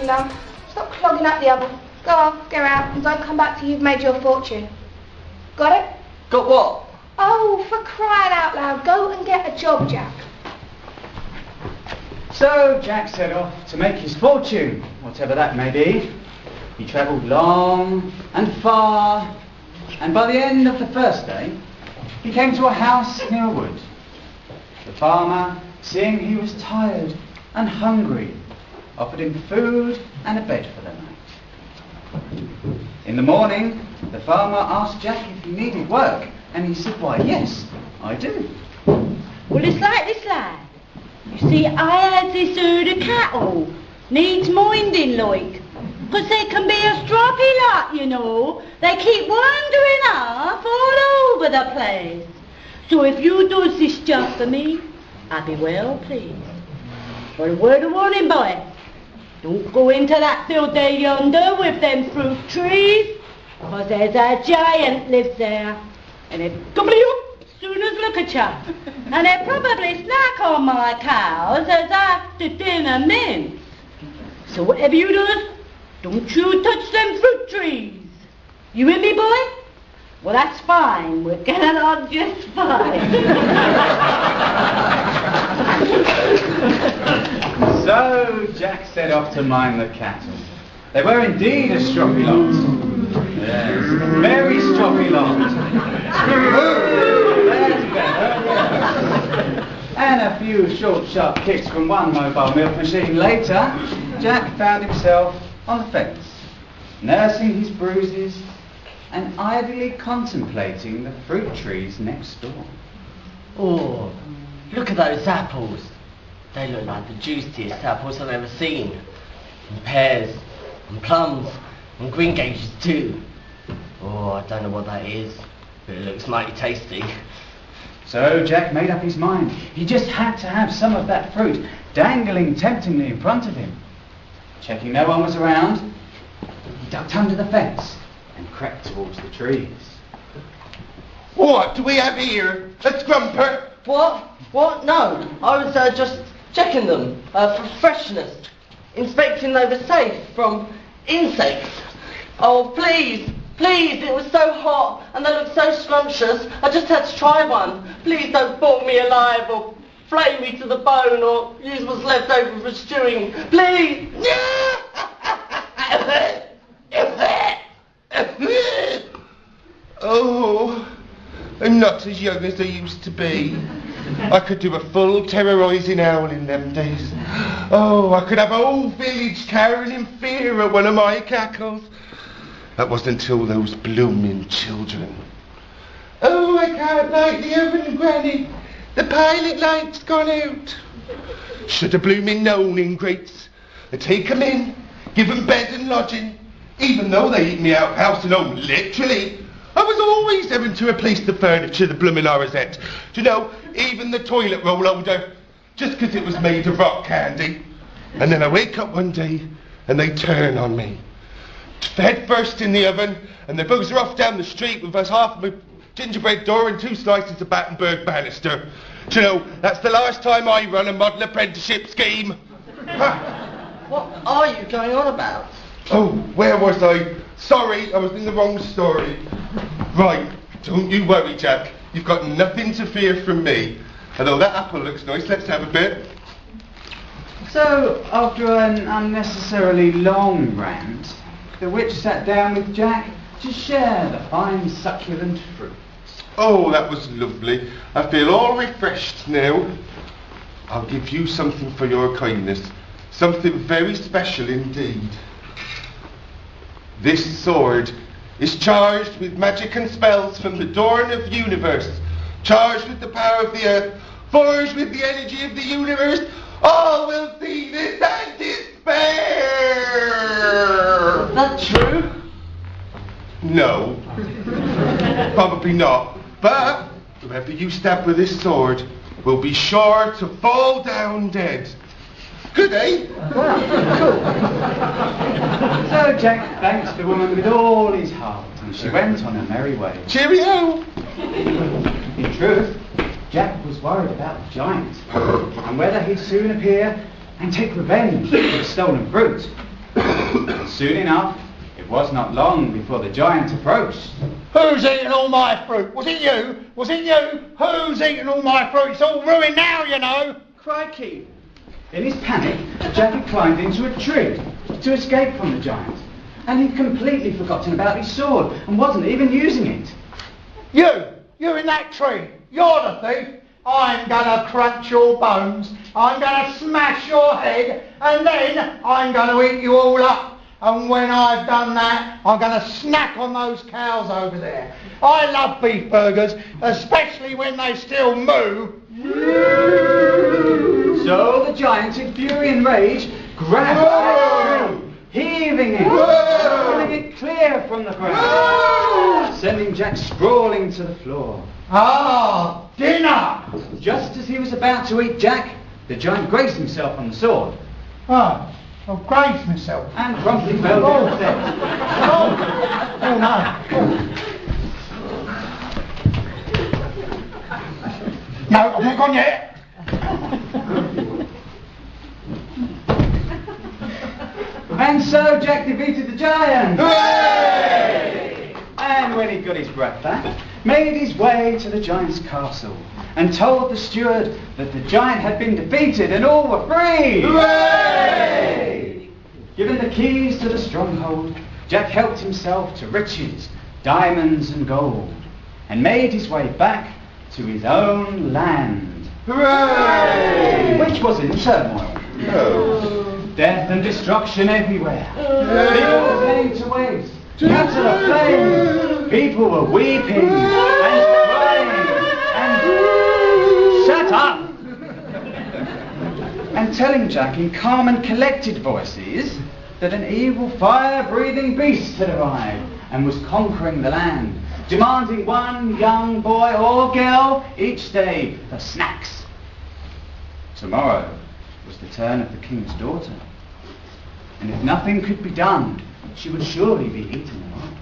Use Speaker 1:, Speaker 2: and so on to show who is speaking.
Speaker 1: now. Stop clogging up the oven. Go off, get out, and don't come back till you've made your fortune. Got it?
Speaker 2: Got what?
Speaker 1: Oh, for crying out loud, go and get a job, Jack.
Speaker 3: So Jack set off to make his fortune, whatever that may be. He travelled long and far, and by the end of the first day, he came to a house near a wood. The farmer, seeing he was tired and hungry, offered him food and a bed for the night. In the morning, the farmer asked Jack if he needed work, and he said, "Why, yes, I do."
Speaker 4: Well, it's like this, lad. You see, I had this herd of cattle. Needs minding, like. 'Cause they can be a stroppy lot, you know. They keep wandering off all over the place. So if you does this job for me, I'll be well pleased. But a word of warning, boy. Don't go into that field there yonder with them fruit trees. 'Cause there's a giant lives there. And they'll gobble you up as soon as look at you. And they'll probably snack on my cows as after dinner mince. So whatever you do, don't you touch them fruit trees. You with me, boy? Well, that's fine. We're getting on just fine.
Speaker 3: So Jack set off to mind the cattle. They were indeed a stroppy lot. Yes, very stroppy lot. That's better, yes. And a few short, sharp kicks from one mobile milk machine later, Jack found himself on the fence, nursing his bruises and idly contemplating the fruit trees next door.
Speaker 2: Oh, look at those apples. They look like the juiciest apples I've ever seen. And pears, and plums, and green gages too. Oh, I don't know what that is, but it looks mighty tasty.
Speaker 3: So Jack made up his mind. He just had to have some of that fruit dangling temptingly in front of him. Checking no one was around, he ducked under the fence and crept towards the trees.
Speaker 5: What do we have here? A scrumper?
Speaker 2: What? No, I was just checking them for freshness, inspecting they were safe from insects. Oh, please, it was so hot and they looked so scrumptious, I just had to try one. Please don't boil me alive or flay me to the bone or use what's left over for stewing. Please!
Speaker 5: Oh, I'm not as young as I used to be. I could do a full terrorising owl in them days. Oh, I could have a whole village cowering in fear at one of my cackles. That wasn't until those blooming children. Oh, I can't light the oven, Granny. The pilot light's gone out. Should have blooming known, ingrates. I take 'em in, give 'em bed and lodging, even though they eat me out house and home, literally. I was always having to replace the furniture, the blooming Orizette. Do you know, even the toilet roll holder, just 'cause it was made of rock candy. And then I wake up one day and they turn on me. Head first in the oven, and they bugger off down the street with us half of a gingerbread door and 2 slices of Battenberg banister. Do you know, that's the last time I run a model apprenticeship scheme.
Speaker 2: What are you going on about?
Speaker 5: Oh, where was I? Sorry, I was in the wrong story. Right, don't you worry, Jack. You've got nothing to fear from me. Although that apple looks nice, let's have a bit.
Speaker 3: So, after an unnecessarily long rant, the witch sat down with Jack to share the fine succulent fruit.
Speaker 5: Oh, that was lovely. I feel all refreshed now. I'll give you something for your kindness. Something very special indeed. This sword is charged with magic and spells from the dawn of universe, charged with the power of the earth, forged with the energy of the universe. All will see this and despair.
Speaker 2: Is that true?
Speaker 5: No, probably not. But whoever you stab with this sword will be sure to fall down dead. Good, eh?
Speaker 3: So Jack thanked the woman with all his heart, and she went on her merry way.
Speaker 5: Cheerio!
Speaker 3: In truth, Jack was worried about the giant, and whether he'd soon appear and take revenge for the stolen fruit. Soon enough, it was not long before the giant approached.
Speaker 5: Who's eaten all my fruit? Was it you? Was it you? Who's eaten all my fruit? It's all ruined now, you know.
Speaker 3: Crikey! In his panic, Jack had climbed into a tree to escape from the giant, and he'd completely forgotten about his sword and wasn't even using it.
Speaker 5: You in that tree. You're the thief. I'm gonna crunch your bones. I'm gonna smash your head, and then I'm gonna eat you all up. And when I've done that, I'm going to snack on those cows over there. I love beef burgers, especially when they still moo.
Speaker 3: So the giant, in fury and rage, grabbed Jack's tree, heaving it, pulling it clear from the ground, sending Jack sprawling to the floor.
Speaker 5: Ah, dinner!
Speaker 3: Just as he was about to eat Jack, the giant grazed himself on the sword.
Speaker 5: Oh, I've grazed myself.
Speaker 3: And promptly fell down the steps.
Speaker 5: Oh no. No, I'm not gone yet.
Speaker 3: And so Jack defeated the giant.
Speaker 5: Hooray!
Speaker 3: And when he got his breath back, made his way to the giant's castle and told the steward that the giant had been defeated and all were free.
Speaker 5: Hooray!
Speaker 3: Given the keys to the stronghold, Jack helped himself to riches, diamonds and gold, and made his way back to his own land.
Speaker 5: Hooray!
Speaker 3: Which was in turmoil.
Speaker 5: Oh.
Speaker 3: Death and destruction everywhere. People were laying to waste. Cattle were flames. People were weeping and crying and shut up! And telling Jack in calm and collected voices that an evil fire-breathing beast had arrived and was conquering the land, demanding one young boy or girl each day for snacks. Tomorrow was the turn of the king's daughter, and if nothing could be done, she would surely be eaten alive.